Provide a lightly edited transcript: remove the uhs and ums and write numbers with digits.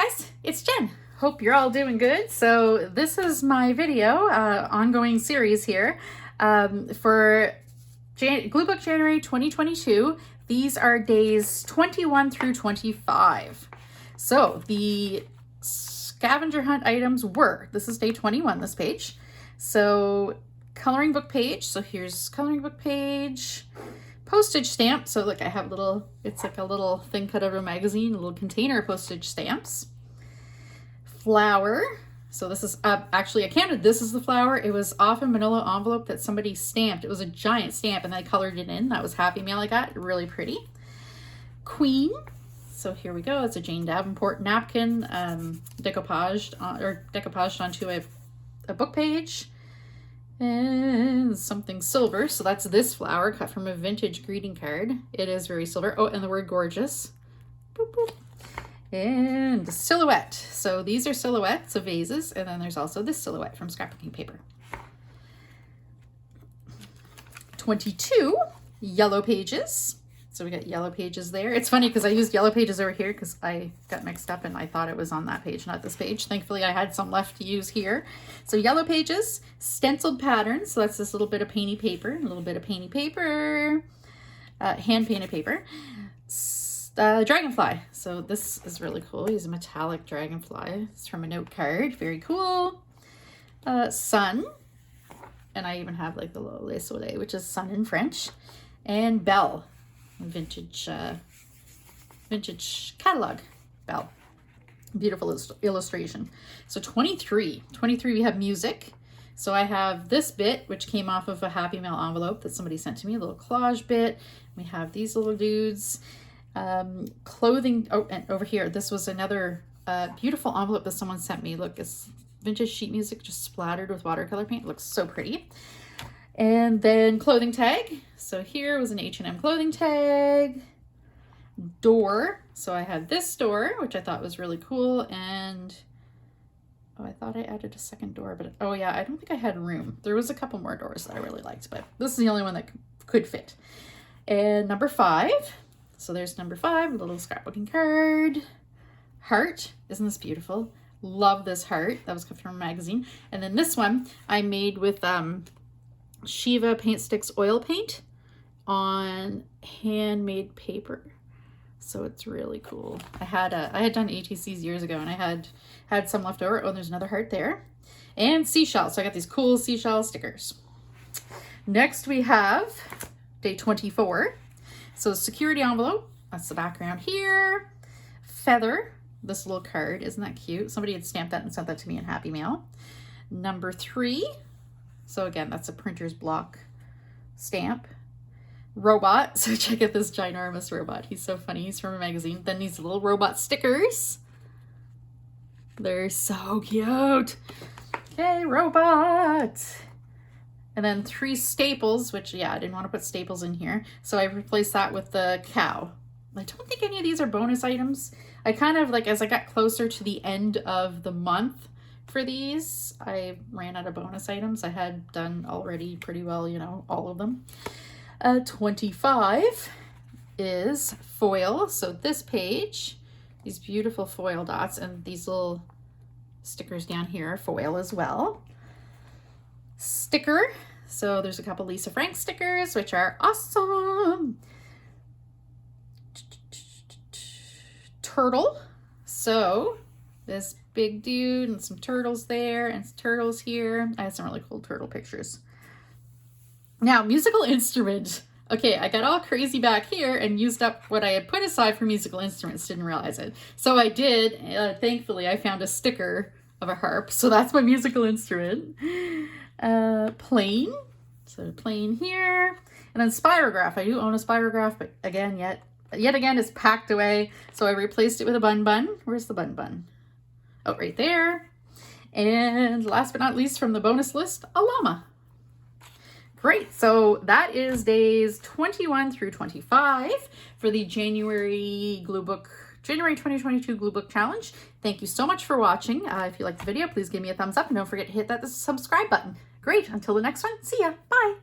guys, it's Jen. Hope you're all doing good. So this is my video, ongoing series here for Gluebook January 2022. These are days 21 through 25. So the scavenger hunt items were, this is day 21, this page. So coloring book page. So here's coloring book page. Postage stamp. So look, I have little, it's like a little thing cut out of a magazine, a little container of postage stamps. Flower. So this is, actually I counted, this is the flower. It was off a manila envelope that somebody stamped. It was a giant stamp and I colored it in. That was Happy Mail I got, really pretty. Queen. So here we go. It's a Jane Davenport napkin, decoupaged onto a book page. And something silver. So that's this flower cut from a vintage greeting card. It is very silver. Oh, and the word gorgeous. Boop, boop. And silhouette. So these are silhouettes of vases. And then there's also this silhouette from scrapbooking paper. 22 yellow pages. So we got yellow pages there. It's funny because I used yellow pages over here because I got mixed up and I thought it was on that page, not this page. Thankfully, I had some left to use here. So yellow pages, stenciled patterns. So that's this little bit of painty paper, hand painted paper. Dragonfly. So this is really cool. He's a metallic dragonfly. It's from a note card. Very cool. Sun. And I even have like the little Le Soleil, which is sun in French. And bell. Vintage catalog bell. Beautiful illustration. So 23 we have music. So I have this bit which came off of a Happy Mail envelope that somebody sent to me, a little collage bit. We have these little dudes. Clothing. Oh, and over here this was another beautiful envelope that someone sent me. Look, it's vintage sheet music just splattered with watercolor paint. It looks so pretty. And then clothing tag. So here was an H&M clothing tag. Door. So I had this door, which I thought was really cool. And oh, I thought I added a second door, but oh yeah, I don't think I had room. There was a couple more doors that I really liked, but this is the only one that could fit. And number 5. So there's number 5, a little scrapbooking card. Heart. Isn't this beautiful? Love this heart. That was cut from a magazine. And then this one I made with Shiva Paint Sticks oil paint on handmade paper. So it's really cool. I had done ATCs years ago and I had some left over. Oh, there's another heart there. And seashells. So I got these cool seashell stickers. Next we have day 24. So security envelope. That's the background here. Feather. This little card. Isn't that cute? Somebody had stamped that and sent that to me in Happy Mail. Number 3. So again, that's a printer's block stamp. Robot. So check out this ginormous robot. He's so funny. He's from a magazine. Then these little robot stickers. They're so cute. Okay, robot. And then 3 staples, which, yeah, I didn't want to put staples in here. So I replaced that with the cow. I don't think any of these are bonus items. I kind of, like, as I got closer to the end of the month, for these, I ran out of bonus items. I had done already pretty well, you know, all of them. 25 is foil. So this page, these beautiful foil dots and these little stickers down here are foil as well. Sticker. So there's a couple Lisa Frank stickers, which are awesome. Turtle. So this big dude and some turtles there and some turtles here. I had some really cool turtle pictures. Now, musical instrument. Okay, I got all crazy back here and used up what I had put aside for musical instruments, didn't realize it. So I did, thankfully I found a sticker of a harp. So that's my musical instrument. Plane. So plane here. And then spirograph. I do own a spirograph, but again, yet again, it's packed away. So I replaced it with a bun bun. Where's the bun bun? Oh, right there. And last but not least from the bonus list, a llama. Great. So that is days 21 through 25 for the January 2022 Gluebook Challenge. Thank you so much for watching. If you liked the video, please give me a thumbs up and don't forget to hit that subscribe button. Great. Until the next one. See ya. Bye.